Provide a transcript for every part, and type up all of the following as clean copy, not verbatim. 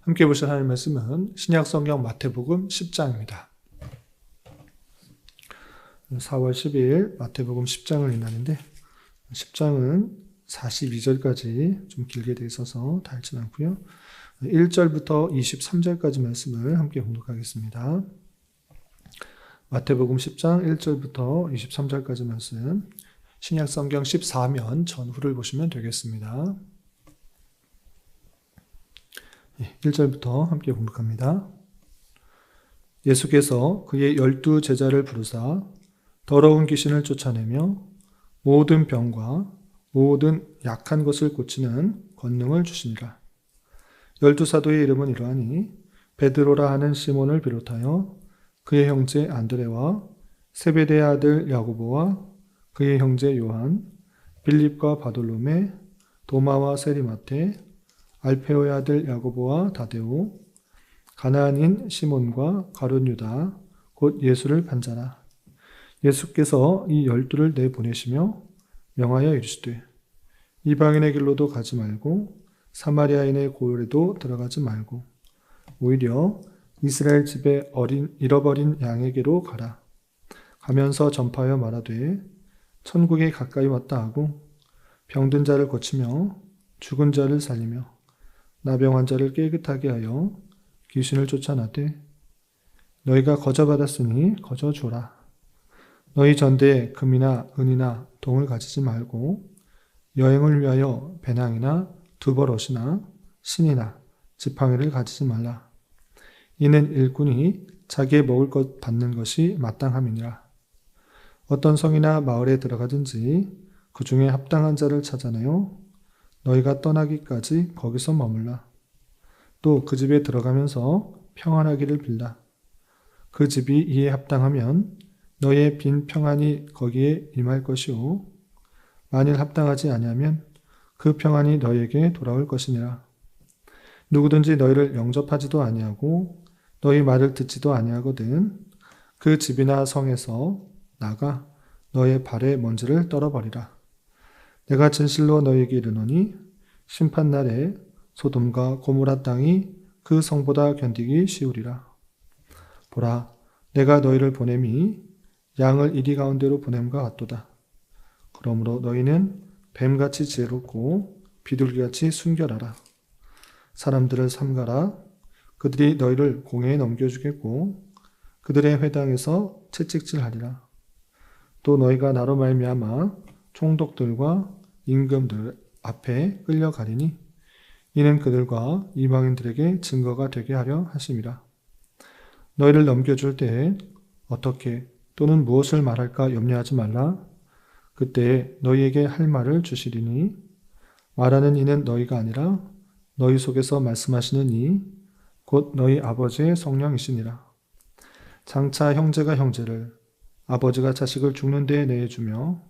함께 보실 하나님의 말씀은 신약성경 마태복음 10장입니다. 4월 12일 마태복음 10장을 읽는데 10장은 42절까지 좀 길게 되어 있어서 다 읽지 않고요. 1절부터 23절까지 말씀을 함께 공독하겠습니다. 마태복음 10장 1절부터 23절까지 말씀, 신약성경 14면 전후를 보시면 되겠습니다. 1절부터 함께 공독합니다. 예수께서 그의 12 제자를 부르사 더러운 귀신을 쫓아내며 모든 병과 모든 약한 것을 고치는 권능을 주시니라. 12 사도의 이름은 이러하니 베드로라 하는 시몬을 비롯하여 그의 형제 안드레와 세베대의 아들 야고보와 그의 형제 요한, 빌립과 바돌로메, 도마와 세리마테, 알페오의 아들 야고보와 다데오, 가나안인 시몬과 가룟 유다, 곧 예수를 반자라. 예수께서 이 12를 내보내시며 명하여 이르시되 이방인의 길로도 가지 말고 사마리아인의 고을에도 들어가지 말고 오히려 이스라엘 집에 잃어버린 양에게로 가라. 가면서 전파하여 말하되 천국이 가까이 왔다 하고 병든 자를 고치며 죽은 자를 살리며 나병 환자를 깨끗하게 하여 귀신을 쫓아내되 너희가 거저 받았으니 거저 주라. 너희 전대에 금이나 은이나 동을 가지지 말고 여행을 위하여 배낭이나 두벌옷이나 신이나 지팡이를 가지지 말라. 이는 일꾼이 자기의 먹을 것 받는 것이 마땅함이니라. 어떤 성이나 마을에 들어가든지 그 중에 합당한 자를 찾아내어 너희가 떠나기까지 거기서 머물라. 또 그 집에 들어가면서 평안하기를 빌라. 그 집이 이에 합당하면 너희의 빈 평안이 거기에 임할 것이오. 만일 합당하지 아니하면 그 평안이 너희에게 돌아올 것이니라. 누구든지 너희를 영접하지도 아니하고 너희 말을 듣지도 아니하거든 그 집이나 성에서 나가 너의 발에 먼지를 떨어버리라. 내가 진실로 너희에게 이르노니 심판날에 소돔과 고모라 땅이 그 성보다 견디기 쉬우리라. 보라, 내가 너희를 보냄이 양을 이리 가운데로 보냄과 같도다. 그러므로 너희는 뱀같이 지혜롭고 비둘기같이 순결하라. 사람들을 삼가라. 그들이 너희를 공회에 넘겨주겠고 그들의 회당에서 채찍질하리라. 또 너희가 나로 말미암아 총독들과 임금들 앞에 끌려가리니 이는 그들과 이방인들에게 증거가 되게 하려 하심이라. 너희를 넘겨줄 때에 어떻게 또는 무엇을 말할까 염려하지 말라. 그때 너희에게 할 말을 주시리니 말하는 이는 너희가 아니라 너희 속에서 말씀하시는 이 곧 너희 아버지의 성령이시니라. 장차 형제가 형제를 아버지가 자식을 죽는 데에 내주며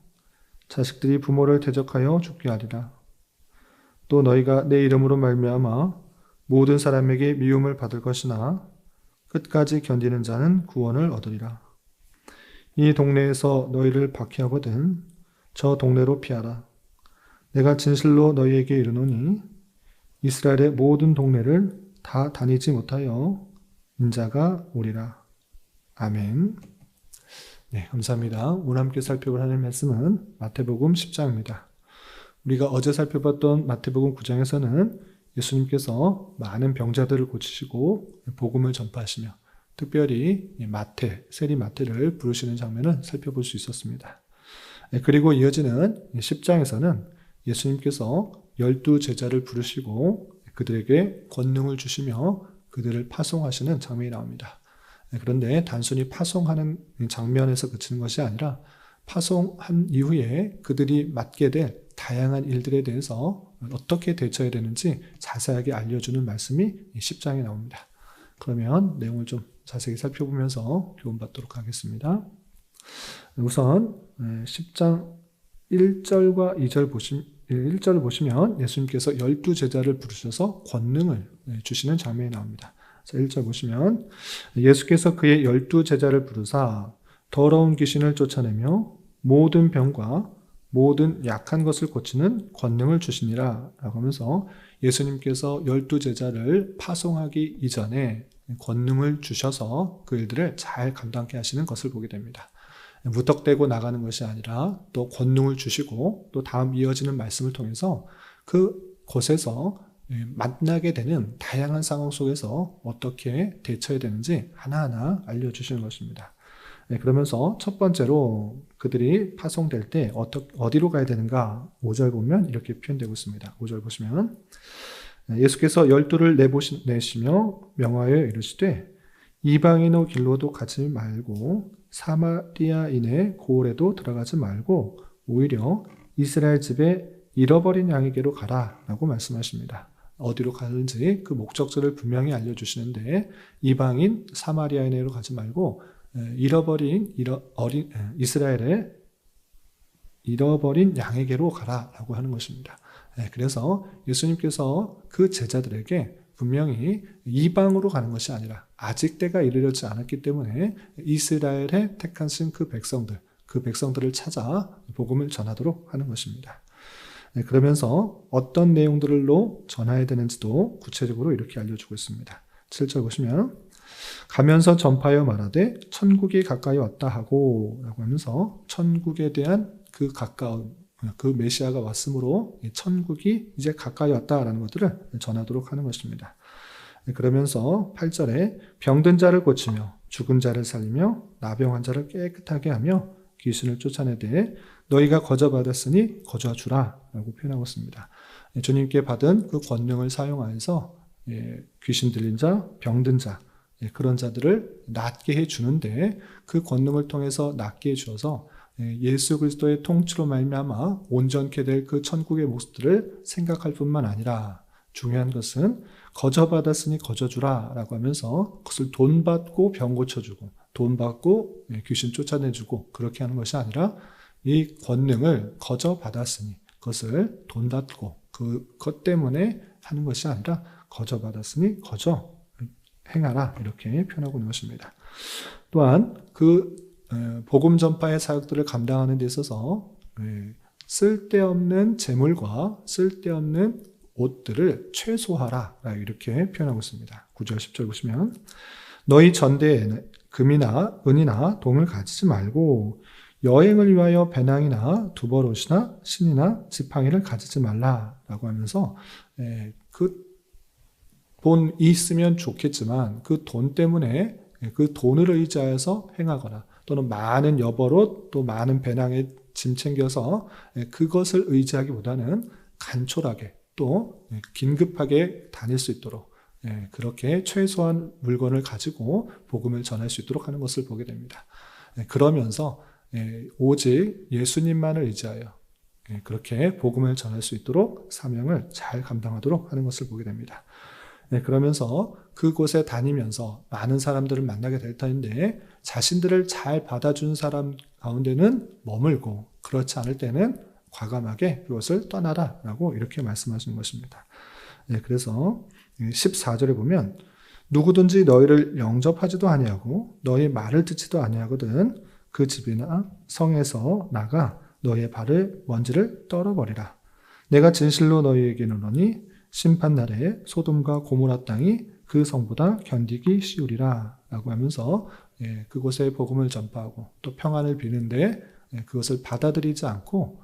자식들이 부모를 대적하여 죽게 하리라. 또 너희가 내 이름으로 말미암아 모든 사람에게 미움을 받을 것이나 끝까지 견디는 자는 구원을 얻으리라. 이 동네에서 너희를 박해하거든 저 동네로 피하라. 내가 진실로 너희에게 이르노니 이스라엘의 모든 동네를 다 다니지 못하여 인자가 오리라. 아멘. 네, 감사합니다. 오늘 함께 살펴볼 하나님의 말씀은 마태복음 10장입니다. 우리가 어제 살펴봤던 마태복음 9장에서는 예수님께서 많은 병자들을 고치시고 복음을 전파하시며 특별히 마태, 세리 마태를 부르시는 장면을 살펴볼 수 있었습니다. 그리고 이어지는 10장에서는 예수님께서 12 제자를 부르시고 그들에게 권능을 주시며 그들을 파송하시는 장면이 나옵니다. 그런데 단순히 파송하는 장면에서 그치는 것이 아니라 파송한 이후에 그들이 맡게 될 다양한 일들에 대해서 어떻게 대처해야 되는지 자세하게 알려주는 말씀이 이 10장에 나옵니다. 그러면 내용을 좀 자세히 살펴보면서 교훈받도록 하겠습니다. 우선 10장 1절과 1절을 보시면 예수님께서 12 제자를 부르셔서 권능을 주시는 장면이 나옵니다. 1절 보시면 예수께서 그의 12 제자를 부르사 더러운 귀신을 쫓아내며 모든 병과 모든 약한 것을 고치는 권능을 주시니라 라고 하면서 예수님께서 12제자를 파송하기 이전에 권능을 주셔서 그 일들을 잘 감당케 하시는 것을 보게 됩니다. 무턱대고 나가는 것이 아니라 또 권능을 주시고 또 다음 이어지는 말씀을 통해서 그 곳에서 만나게 되는 다양한 상황 속에서 어떻게 대처해야 되는지 하나하나 알려주시는 것입니다. 그러면서 첫 번째로 그들이 파송될 때 어디로 가야 되는가 5절 보면 이렇게 표현되고 있습니다. 5절 보시면 예수께서 12를 내시며 명하여 이르시되 이방인의 길로도 가지 말고 사마리아인의 고을에도 들어가지 말고 오히려 이스라엘 집에 잃어버린 양에게로 가라 라고 말씀하십니다. 어디로 가는지 그 목적지를 분명히 알려주시는데 이방인 사마리아인으로 가지 말고 이스라엘의 잃어버린 양에게로 가라라고 하는 것입니다. 그래서 예수님께서 그 제자들에게 분명히 이방으로 가는 것이 아니라 아직 때가 이르지 않았기 때문에 이스라엘에 택하신 그 백성들을 찾아 복음을 전하도록 하는 것입니다. 그러면서 어떤 내용들로 전해야 되는지도 구체적으로 이렇게 알려주고 있습니다. 7절 보시면 가면서 전파하여 말하되 천국이 가까이 왔다 하고 라고 하면서 천국에 대한 그 가까운 그 메시아가 왔으므로 천국이 이제 가까이 왔다라는 것들을 전하도록 하는 것입니다. 그러면서 8절에 병든 자를 고치며 죽은 자를 살리며 나병한 자를 깨끗하게 하며 귀신을 쫓아내되 너희가 거저받았으니 거저주라 라고 표현하고 있습니다. 주님께 받은 그 권능을 사용하여서 귀신 들린 자, 병든 자 그런 자들을 낫게 해주는데 그 권능을 통해서 낫게 해주어서 예수 그리스도의 통치로 말미암아 온전케 될 그 천국의 모습들을 생각할 뿐만 아니라 중요한 것은 거저받았으니 거저주라 라고 하면서 그것을 돈 받고 병 고쳐주고 돈 받고 귀신 쫓아내주고 그렇게 하는 것이 아니라 이 권능을 거저받았으니 그것을 돈 받고 그것 때문에 하는 것이 아니라 거저받았으니 거저 행하라 이렇게 표현하고 있는 것입니다. 또한 그 복음 전파의 사역들을 감당하는 데 있어서 쓸데없는 재물과 쓸데없는 옷들을 최소화하라 이렇게 표현하고 있습니다. 9절 10절 보시면 너희 전대에 금이나 은이나 동을 가지지 말고 여행을 위하여 배낭이나 두벌옷이나 신이나 지팡이를 가지지 말라라고 하면서 그 돈이 있으면 좋겠지만 그 돈 때문에 그 돈을 의지하여서 행하거나 또는 많은 여벌옷 또 많은 배낭에 짐 챙겨서 그것을 의지하기보다는 간촐하게 또 긴급하게 다닐 수 있도록 그렇게 최소한 물건을 가지고 복음을 전할 수 있도록 하는 것을 보게 됩니다. 그러면서 오직 예수님만을 의지하여 그렇게 복음을 전할 수 있도록 사명을 잘 감당하도록 하는 것을 보게 됩니다. 그러면서 그곳에 다니면서 많은 사람들을 만나게 될 터인데 자신들을 잘 받아준 사람 가운데는 머물고 그렇지 않을 때는 과감하게 그것을 떠나라 라고 이렇게 말씀하시는 것입니다. 그래서 14절에 보면 누구든지 너희를 영접하지도 아니하고 너희 말을 듣지도 아니하거든 그 집이나 성에서 나가 너희의 발을 먼지를 떨어버리라. 내가 진실로 너희에게 이르노니 심판날에 소돔과 고모라 땅이 그 성보다 견디기 쉬우리라 라고 하면서 그곳에 복음을 전파하고 또 평안을 비는데 그것을 받아들이지 않고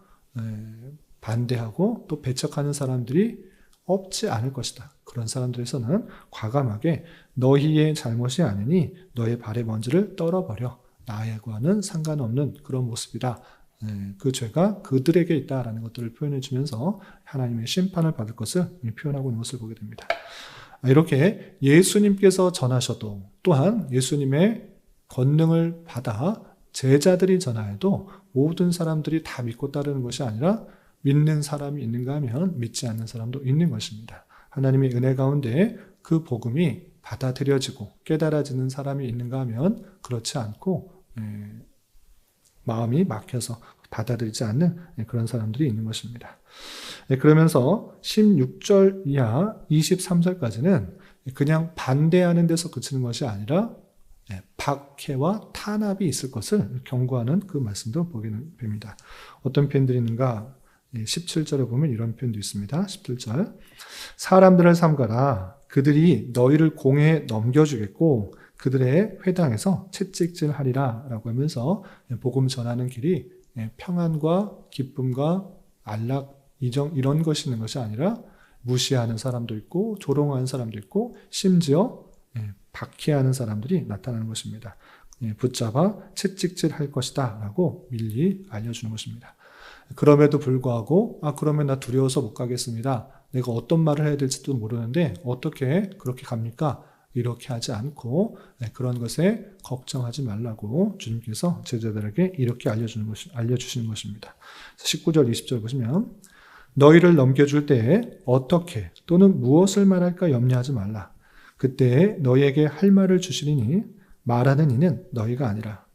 반대하고 또 배척하는 사람들이 없지 않을 것이다. 그런 사람들에서는 과감하게 너희의 잘못이 아니니 너의 발의 먼지를 떨어버려 나하고는 상관없는 그런 모습이다. 그 죄가 그들에게 있다라는 것들을 표현해 주면서 하나님의 심판을 받을 것을 표현하고 있는 것을 보게 됩니다. 이렇게 예수님께서 전하셔도 또한 예수님의 권능을 받아 제자들이 전하여도 모든 사람들이 다 믿고 따르는 것이 아니라 믿는 사람이 있는가 하면 믿지 않는 사람도 있는 것입니다. 하나님의 은혜 가운데 그 복음이 받아들여지고 깨달아지는 사람이 있는가 하면 그렇지 않고 마음이 막혀서 받아들이지 않는 그런 사람들이 있는 것입니다. 그러면서 16절 이하 23절까지는 그냥 반대하는 데서 그치는 것이 아니라 박해와 탄압이 있을 것을 경고하는 그 말씀도 보게 됩니다. 어떤 표현들이 있는가? 17절에 보면 이런 표현도 있습니다. 17절. 사람들을 삼가라. 그들이 너희를 공회에 넘겨주겠고 그들의 회당에서 채찍질하리라 라고 하면서 복음 전하는 길이 평안과 기쁨과 안락, 이정 이런 것이 있는 것이 아니라 무시하는 사람도 있고 조롱하는 사람도 있고 심지어 박해하는 사람들이 나타나는 것입니다. 붙잡아 채찍질할 것이다 라고 밀리 알려주는 것입니다. 그럼에도 불구하고 그러면 나 두려워서 못 가겠습니다. 내가 어떤 말을 해야 될지도 모르는데 어떻게 그렇게 갑니까? 이렇게 하지 않고 그런 것에 걱정하지 말라고 주님께서 제자들에게 이렇게 알려주시는 것입니다. 19절 20절 보시면 너희를 넘겨줄 때에 어떻게 또는 무엇을 말할까 염려하지 말라. 그때에 너희에게 할 말을 주시리니 말하는 이는 너희가 아니라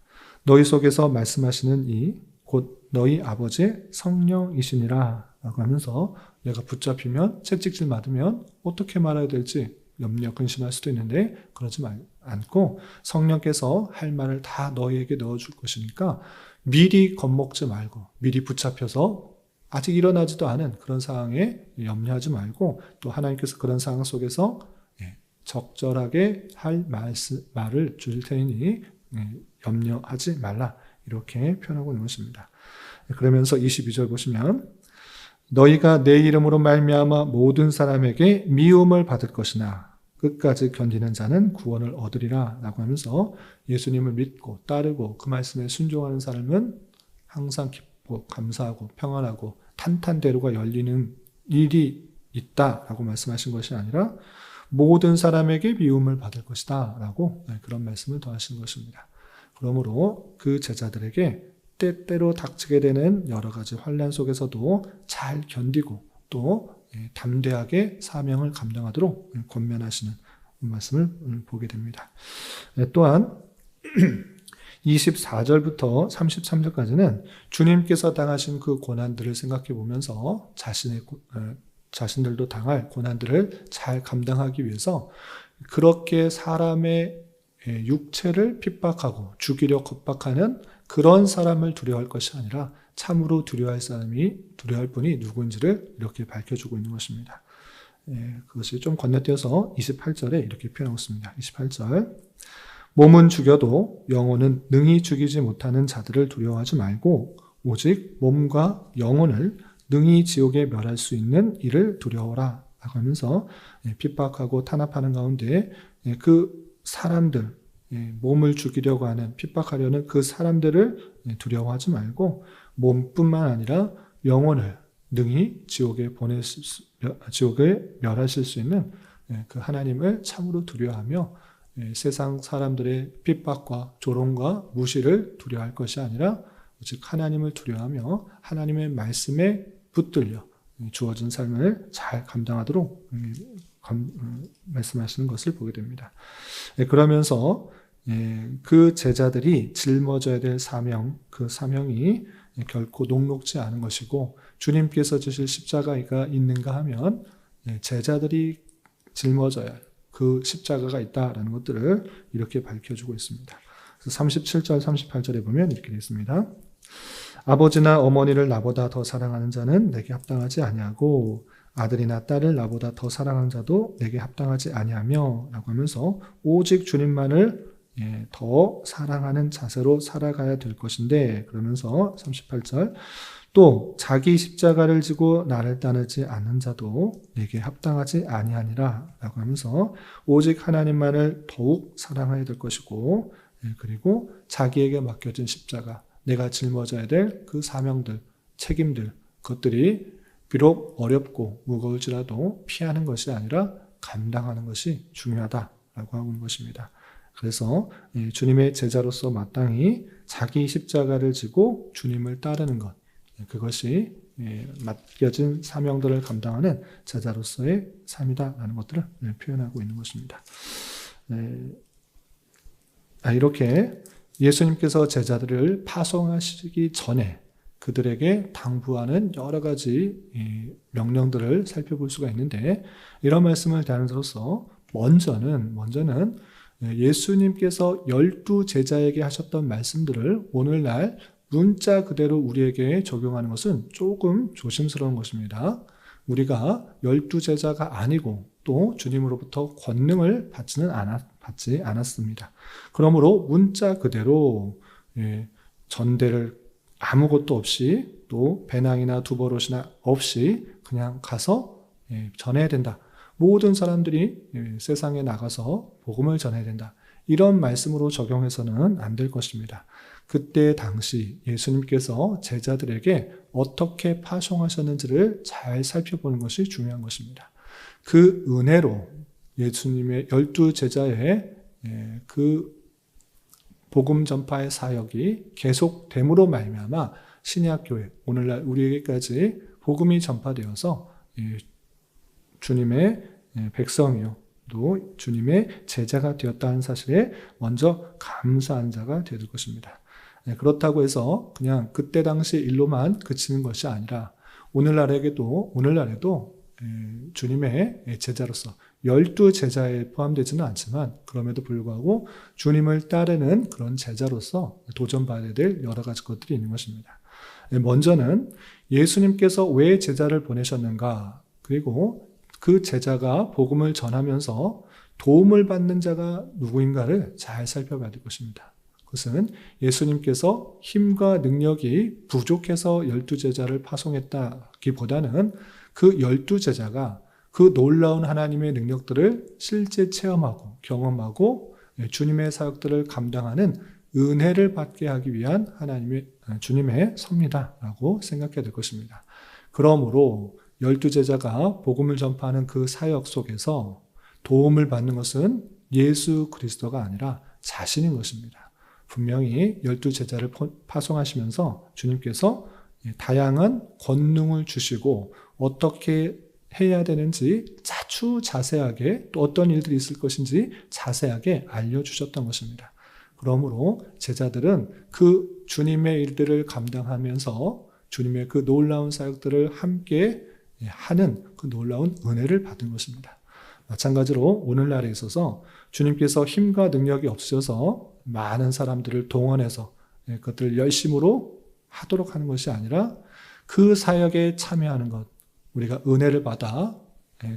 너희 속에서 말씀하시는 이 곧 너희 아버지의 성령이시니라 라고 하면서 내가 붙잡히면 채찍질 맞으면 어떻게 말해야 될지 염려 근심할 수도 있는데 그러지 않고 성령께서 할 말을 다 너희에게 넣어줄 것이니까 미리 겁먹지 말고 미리 붙잡혀서 아직 일어나지도 않은 그런 상황에 염려하지 말고 또 하나님께서 그런 상황 속에서 적절하게 할 말을 주실 테니 염려하지 말라 이렇게 표현하고 있는 것입니다. 그러면서 22절 보시면 너희가 내 이름으로 말미암아 모든 사람에게 미움을 받을 것이나 끝까지 견디는 자는 구원을 얻으리라 라고 하면서 예수님을 믿고 따르고 그 말씀에 순종하는 사람은 항상 기쁘고 감사하고 평안하고 탄탄대로가 열리는 일이 있다라고 말씀하신 것이 아니라 모든 사람에게 미움을 받을 것이다 라고 그런 말씀을 더하신 것입니다. 그러므로 그 제자들에게 때때로 닥치게 되는 여러 가지 환난 속에서도 잘 견디고 또 담대하게 사명을 감당하도록 권면하시는 말씀을 보게 됩니다. 또한 24절부터 33절까지는 주님께서 당하신 그 고난들을 생각해 보면서 자신들도 당할 고난들을 잘 감당하기 위해서 그렇게 사람의 육체를 핍박하고 죽이려 겁박하는 그런 사람을 두려워할 것이 아니라 참으로 두려워할 분이 누구인지를 이렇게 밝혀주고 있는 것입니다. 그것이 좀 건너뛰어서 28절에 이렇게 표현하고 있습니다. 28절 몸은 죽여도 영혼은 능히 죽이지 못하는 자들을 두려워하지 말고 오직 몸과 영혼을 능히 지옥에 멸할 수 있는 이를 두려워라 라고 하면서 핍박하고 탄압하는 가운데 그 사람들, 몸을 죽이려고 하는 핍박하려는 그 사람들을 두려워하지 말고 몸뿐만 아니라 영혼을 능히 지옥에 멸하실 수 있는 그 하나님을 참으로 두려워하며 세상 사람들의 핍박과 조롱과 무시를 두려워할 것이 아니라 오직 하나님을 두려워하며 하나님의 말씀에 붙들려 주어진 삶을 잘 감당하도록 말씀하시는 것을 보게 됩니다. 그러면서 그 제자들이 짊어져야 될 사명, 그 사명이 결코 녹록지 않은 것이고 주님께서 주실 십자가가 있는가 하면 제자들이 짊어져야 할 그 십자가가 있다라는 것들을 이렇게 밝혀주고 있습니다. 그래서 37절, 38절에 보면 이렇게 되어 있습니다. 아버지나 어머니를 나보다 더 사랑하는 자는 내게 합당하지 아니하고 아들이나 딸을 나보다 더 사랑하는 자도 내게 합당하지 아니하며 라고 하면서 오직 주님만을 더 사랑하는 자세로 살아가야 될 것인데 그러면서 38절 또 자기 십자가를 지고 나를 따르지 않는 자도 내게 합당하지 아니하니라 라고 하면서 오직 하나님만을 더욱 사랑해야 될 것이고 그리고 자기에게 맡겨진 십자가 내가 짊어져야 될 그 사명들, 책임들 그것들이 비록 어렵고 무거울지라도 피하는 것이 아니라 감당하는 것이 중요하다라고 하고 있는 것입니다. 그래서 주님의 제자로서 마땅히 자기 십자가를 지고 주님을 따르는 것 그것이 맡겨진 사명들을 감당하는 제자로서의 삶이다라는 것들을 표현하고 있는 것입니다. 이렇게 예수님께서 제자들을 파송하시기 전에 그들에게 당부하는 여러 가지 명령들을 살펴볼 수가 있는데 이런 말씀을 대하는 자로서 먼저는 예수님께서 12제자에게 하셨던 말씀들을 오늘날 문자 그대로 우리에게 적용하는 것은 조금 조심스러운 것입니다. 우리가 12제자가 아니고 또 주님으로부터 권능을 받지 않았습니다. 그러므로 문자 그대로 전대를 아무것도 없이 또 배낭이나 두버릇이나 없이 그냥 가서 전해야 된다. 모든 사람들이 세상에 나가서 복음을 전해야 된다. 이런 말씀으로 적용해서는 안 될 것입니다. 그때 당시 예수님께서 제자들에게 어떻게 파송하셨는지를 잘 살펴보는 것이 중요한 것입니다. 그 은혜로 예수님의 12제자의 그 복음 전파의 사역이 계속됨으로 말미암아 신약교회, 오늘날 우리에게까지 복음이 전파되어서 주님의 백성이요 또 주님의 제자가 되었다는 사실에 먼저 감사한 자가 될 것입니다. 그렇다고 해서 그냥 그때 당시 일로만 그치는 것이 아니라 오늘날에도 주님의 제자로서 12제자에 포함되지는 않지만 그럼에도 불구하고 주님을 따르는 그런 제자로서 도전받아야 될 여러 가지 것들이 있는 것입니다. 먼저는 예수님께서 왜 제자를 보내셨는가, 그리고 그 제자가 복음을 전하면서 도움을 받는 자가 누구인가를 잘 살펴봐야 될 것입니다. 그것은 예수님께서 힘과 능력이 부족해서 12제자를 파송했다기보다는 그 12제자가 그 놀라운 하나님의 능력들을 실제 체험하고 경험하고 주님의 사역들을 감당하는 은혜를 받게 하기 위한 주님의 섭리다라고 생각해야 될 것입니다. 그러므로 12제자가 복음을 전파하는 그 사역 속에서 도움을 받는 것은 예수 그리스도가 아니라 자신인 것입니다. 분명히 12제자를 파송하시면서 주님께서 다양한 권능을 주시고 어떻게 해야 되는지 아주 자세하게, 또 어떤 일들이 있을 것인지 자세하게 알려주셨던 것입니다. 그러므로 제자들은 그 주님의 일들을 감당하면서 주님의 그 놀라운 사역들을 함께 하는 그 놀라운 은혜를 받은 것입니다. 마찬가지로 오늘날에 있어서 주님께서 힘과 능력이 없으셔서 많은 사람들을 동원해서 그것들을 열심으로 하도록 하는 것이 아니라 그 사역에 참여하는 것, 우리가 은혜를 받아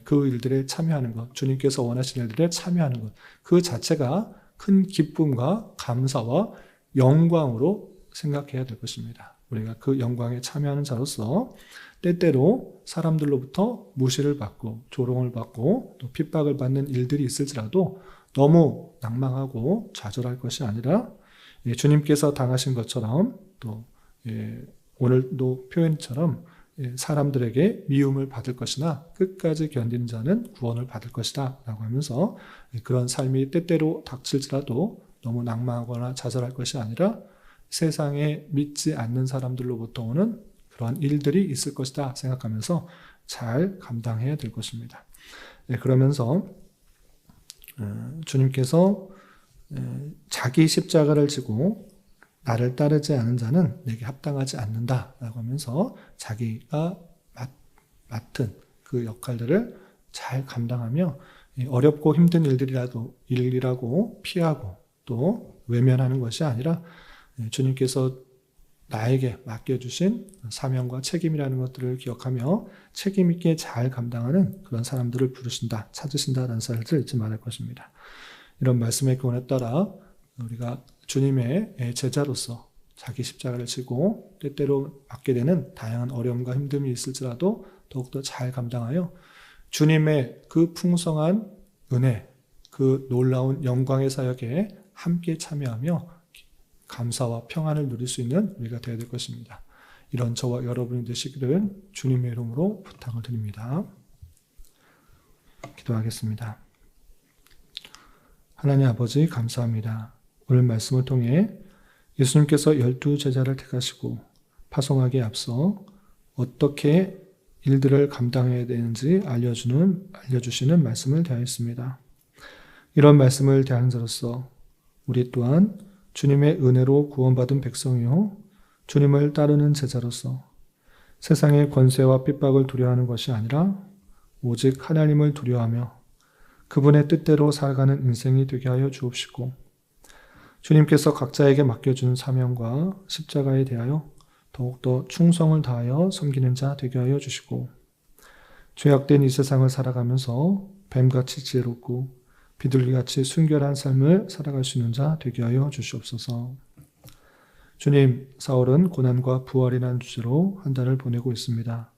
그 일들에 참여하는 것, 주님께서 원하시는 일들에 참여하는 것, 그 자체가 큰 기쁨과 감사와 영광으로 생각해야 될 것입니다. 우리가 그 영광에 참여하는 자로서 때때로 사람들로부터 무시를 받고 조롱을 받고 또 핍박을 받는 일들이 있을지라도 너무 낭망하고 좌절할 것이 아니라 주님께서 당하신 것처럼 또 오늘도 표현처럼 사람들에게 미움을 받을 것이나 끝까지 견디는 자는 구원을 받을 것이다 라고 하면서 그런 삶이 때때로 닥칠지라도 너무 낭망하거나 좌절할 것이 아니라 세상에 믿지 않는 사람들로부터 오는 그러한 일들이 있을 것이다 생각하면서 잘 감당해야 될 것입니다. 그러면서 주님께서 자기 십자가를 지고 나를 따르지 않은 자는 내게 합당하지 않는다라고 하면서 자기가 맡은 그 역할들을 잘 감당하며 어렵고 힘든 일이라고 피하고 또 외면하는 것이 아니라 주님께서 나에게 맡겨주신 사명과 책임이라는 것들을 기억하며 책임 있게 잘 감당하는 그런 사람들을 부르신다, 찾으신다라는 사실을 잊지 말할 것입니다. 이런 말씀의 교훈에 따라 우리가 주님의 제자로서 자기 십자가를 지고 때때로 받게 되는 다양한 어려움과 힘듦이 있을지라도 더욱더 잘 감당하여 주님의 그 풍성한 은혜, 그 놀라운 영광의 사역에 함께 참여하며 감사와 평안을 누릴 수 있는 우리가 되어야 될 것입니다. 이런 저와 여러분이 되시기를 주님의 이름으로 부탁을 드립니다. 기도하겠습니다. 하나님 아버지 감사합니다. 오늘 말씀을 통해 예수님께서 12제자를 택하시고 파송하기에 앞서 어떻게 일들을 감당해야 되는지 알려주시는 말씀을 대하였습니다. 이런 말씀을 대하는 자로서 우리 또한 주님의 은혜로 구원받은 백성이요 주님을 따르는 제자로서 세상의 권세와 핍박을 두려워하는 것이 아니라 오직 하나님을 두려워하며 그분의 뜻대로 살아가는 인생이 되게 하여 주옵시고, 주님께서 각자에게 맡겨준 사명과 십자가에 대하여 더욱더 충성을 다하여 섬기는 자 되게 하여 주시고, 죄악된 이 세상을 살아가면서 뱀같이 지혜롭고 비둘기같이 순결한 삶을 살아갈 수 있는 자 되게 하여 주시옵소서. 주님, 사월은 고난과 부활이라는 주제로 한 달을 보내고 있습니다.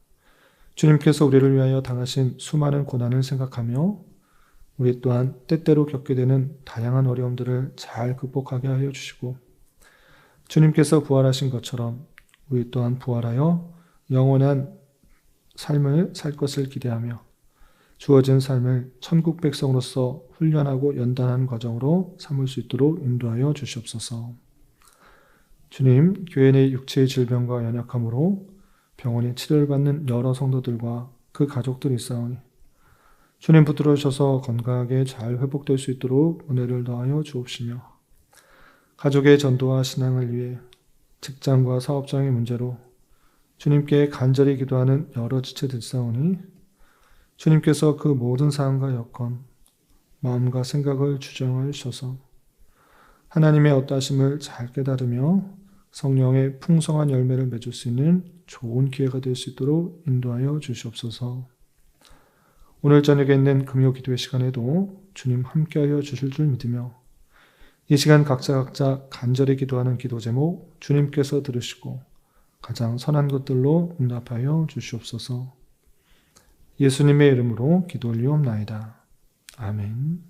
주님께서 우리를 위하여 당하신 수많은 고난을 생각하며 우리 또한 때때로 겪게 되는 다양한 어려움들을 잘 극복하게 하여 주시고, 주님께서 부활하신 것처럼 우리 또한 부활하여 영원한 삶을 살 것을 기대하며 주어진 삶을 천국 백성으로서 훈련하고 연단하는 과정으로 삼을 수 있도록 인도하여 주시옵소서. 주님, 교회 내 육체의 질병과 연약함으로 병원에 치료를 받는 여러 성도들과 그 가족들이 있사오니 주님 붙들어주셔서 건강하게 잘 회복될 수 있도록 은혜를 더하여 주옵시며, 가족의 전도와 신앙을 위해 직장과 사업장의 문제로 주님께 간절히 기도하는 여러 지체들 있사오니 주님께서 그 모든 사항과 여건, 마음과 생각을 주정하여 주셔서 하나님의 어떠하심을 잘 깨달으며 성령의 풍성한 열매를 맺을 수 있는 좋은 기회가 될 수 있도록 인도하여 주시옵소서. 오늘 저녁에 있는 금요 기도회 시간에도 주님 함께하여 주실 줄 믿으며 이 시간 각자 간절히 기도하는 기도 제목 주님께서 들으시고 가장 선한 것들로 응답하여 주시옵소서. 예수님의 이름으로 기도 올리옵나이다. 아멘.